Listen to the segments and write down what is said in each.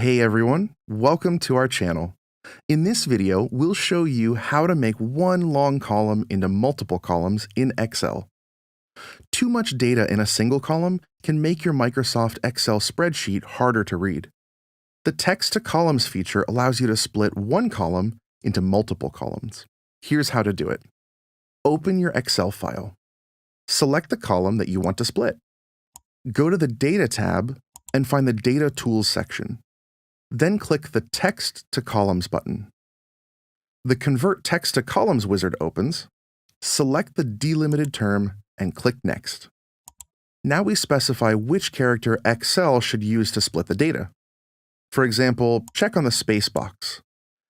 Hey everyone, welcome to our channel. In this video, we'll show you how to make one long column into multiple columns in Excel. Too much data in a single column can make your Microsoft Excel spreadsheet harder to read. The Text to Columns feature allows you to split one column into multiple columns. Here's how to do it. Open your Excel file. Select the column that you want to split. Go to the Data tab and find the Data Tools section. Then click the Text to Columns button. The Convert Text to Columns wizard opens. Select the delimited term and click Next. Now we specify which character Excel should use to split the data. For example, check on the space box.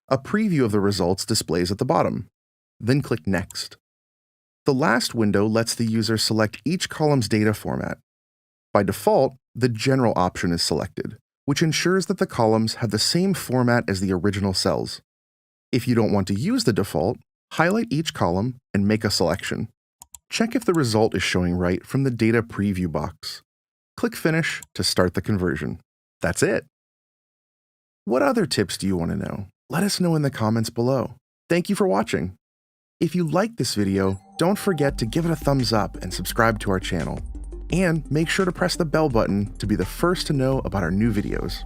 A preview of the results displays at the bottom. Then click Next. The last window lets the user select each column's data format. By default, the General option is selected, which ensures that the columns have the same format as the original cells. If you don't want to use the default, highlight each column and make a selection. Check if the result is showing right from the Data Preview box. Click Finish to start the conversion. That's it! What other tips do you want to know? Let us know in the comments below. Thank you for watching! If you liked this video, don't forget to give it a thumbs up and subscribe to our channel. And make sure to press the bell button to be the first to know about our new videos.